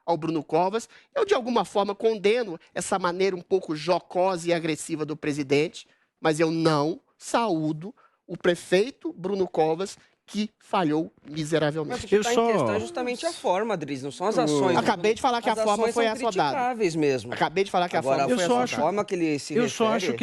ao Bruno Covas. Eu, de alguma forma, condeno essa maneira um pouco jocosa e agressiva do presidente, mas eu não saúdo o prefeito Bruno Covas, que falhou miseravelmente. Mas o que está em questão é justamente a forma, Adriles, não são as ações. Acabei de falar que a forma foi assodada. Criticáveis mesmo. Acabei de falar que a forma foi assodada. A forma que ele se refere...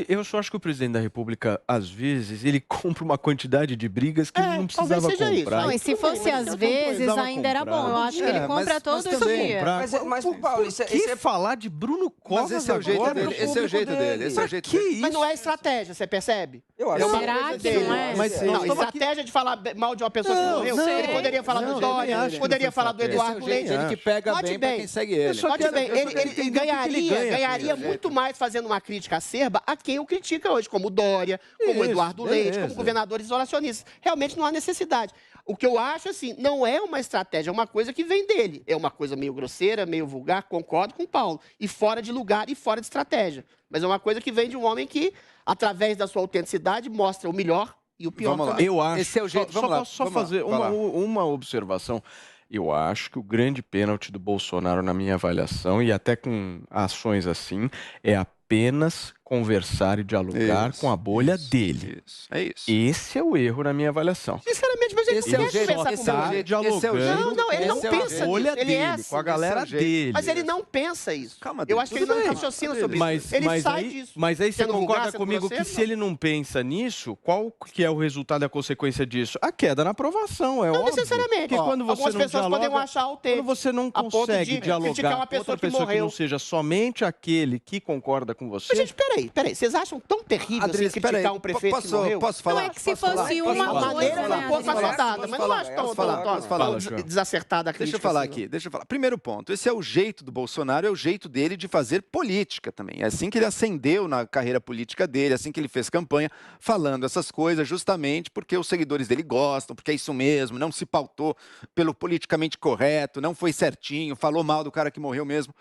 Eu só acho que o presidente da República, às vezes, ele compra uma quantidade de brigas que ele não precisava comprar. Isso. Não, e se fosse às vezes, ainda era bom. Eu acho que ele compra todo dia. Mas Paulo, isso é falar de Bruno Covas. Mas esse é o jeito dele. Esse é o jeito dele. Esse é o jeito dele. Mas não é estratégia, você percebe? Eu acho. Será que não é? Não, estratégia de falar mal de uma pessoa que morreu. Ele poderia falar do Dória, poderia falar do Eduardo Leite. Ele que pega bem pra quem segue ele. Note bem, ele ganharia muito mais fazendo uma crítica acerba a quem o critica hoje, como o Dória, como o Eduardo Leite, como governadores isolacionistas. Realmente não há necessidade. O que eu acho, assim, não é uma estratégia, é uma coisa que vem dele. É uma coisa meio grosseira, meio vulgar, concordo com o Paulo. E fora de lugar e fora de estratégia. Mas é uma coisa que vem de um homem que, através da sua autenticidade, mostra o melhor e o pior. Vamos lá. Eu acho. Esse é o jeito. Só fazer uma observação. Eu acho que o grande pênalti do Bolsonaro, na minha avaliação, e até com ações assim, é apenas conversar e dialogar com a bolha dele. É isso. Esse é o erro na minha avaliação. Sinceramente, mas ele não quer conversar com dialogando. Não, ele não pensa nisso. Ele é assim. Com a galera dele. Mas ele não pensa isso. Eu acho que ele não raciocina sobre isso. Ele sai disso. Mas aí você Sendo concorda vulgar, comigo sendo que se ele não pensa nisso, qual que é o resultado e a consequência disso? A queda na aprovação, é óbvio. Não necessariamente. Porque quando você Algumas não pessoas podem dialoga, achar o texto. quando você não consegue dialogar uma com outra pessoa que não seja somente aquele que concorda com você... Mas, gente, peraí. Vocês acham tão terrível assim criticar um prefeito que morreu? Posso falar? Não é que se fosse uma A maneira coisa, é um pouco assodada, mas não acho tão desacertada a crítica. Deixa eu falar aqui, Primeiro ponto, esse é o jeito do Bolsonaro, é o jeito dele de fazer política também. É assim que ele ascendeu na carreira política dele, é assim que ele fez campanha, falando essas coisas justamente porque os seguidores dele gostam, porque é isso mesmo, não se pautou pelo politicamente correto, não foi certinho, falou mal do cara que morreu mesmo.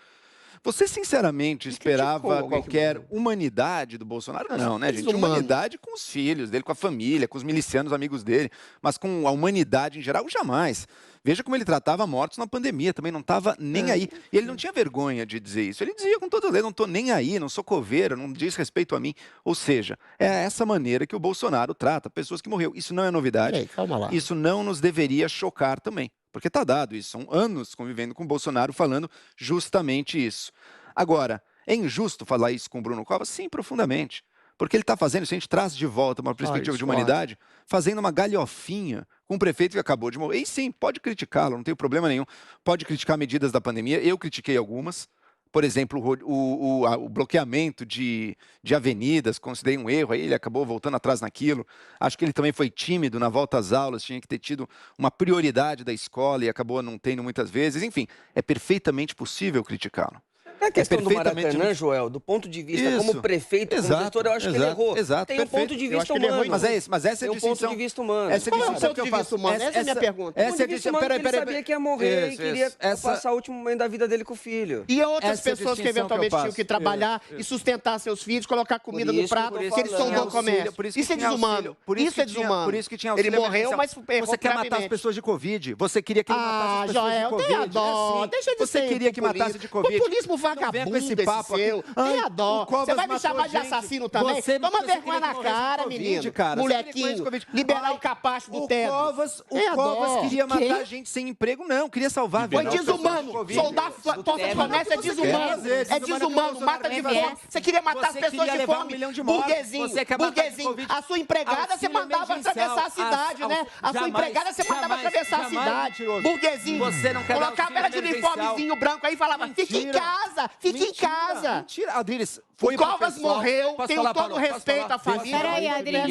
Você, sinceramente, esperava qualquer humanidade do Bolsonaro? Não, né, gente? Humanidade com os filhos dele, com a família, com os milicianos amigos dele, mas com a humanidade em geral, jamais. Veja como ele tratava mortos na pandemia, também não estava nem aí. E ele não tinha vergonha de dizer isso. Ele dizia com toda a lei, não estou nem aí, não sou coveiro, não diz respeito a mim. Ou seja, é essa maneira que o Bolsonaro trata pessoas que morreram. Isso não é novidade. Calma lá. Isso não nos deveria chocar também. Porque está dado isso, são anos convivendo com o Bolsonaro falando justamente isso. Agora, é injusto falar isso com o Bruno Covas? Sim, profundamente. Porque ele está fazendo, se a gente traz de volta uma perspectiva de humanidade, fazendo uma galhofinha com um prefeito que acabou de morrer. E sim, pode criticá-lo, não tem problema nenhum. Pode criticar medidas da pandemia, eu critiquei algumas. Por exemplo, o bloqueamento de avenidas, considerei um erro, aí ele acabou voltando atrás naquilo. Acho que ele também foi tímido na volta às aulas, tinha que ter tido uma prioridade da escola e acabou não tendo muitas vezes. Enfim, é perfeitamente possível criticá-lo. A questão do Maracanã, Joel, do ponto de vista como prefeito, como gestor, eu acho que ele errou. Tem um ponto de vista humano. Mas essa é a distinção. Tem um ponto de vista humano. Essa é a distinção que eu faço. Essa é a minha pergunta. Essa é a distinção. Ele sabia que ia morrer e queria passar o último momento da vida dele com o filho. E outras pessoas que eventualmente tinham que trabalhar e sustentar seus filhos, colocar comida no prato, que eles são do comércio. Isso é desumano. Isso é desumano. Por isso que tinha Ele morreu, mas errou Você quer matar as pessoas de Covid. Você queria que ele matasse as pessoas de Covid. Joel, tenha dó. Deixa de ser Você queria que matasse de Covid. Populismo vagabundo esse seu. Tenha dó. Você vai me chamar de assassino também? Toma vergonha na cara, menino. Molequinho. Liberar o capacho do teto. O Covas queria matar gente sem emprego, não. Queria salvar vidas. Foi desumano. Soldar porta de comércio é desumano. É desumano. Mata de fome. Você queria matar as pessoas de fome. Burguesinho. A sua empregada você mandava atravessar a cidade, né? A sua empregada você mandava atravessar a cidade. Burguesinho. Colocava ela de uniformezinho branco aí e falava: fique em casa, fique em casa. Mentira, Adriles. O Covas morreu, tenho todo o respeito à família. Peraí, Adriles.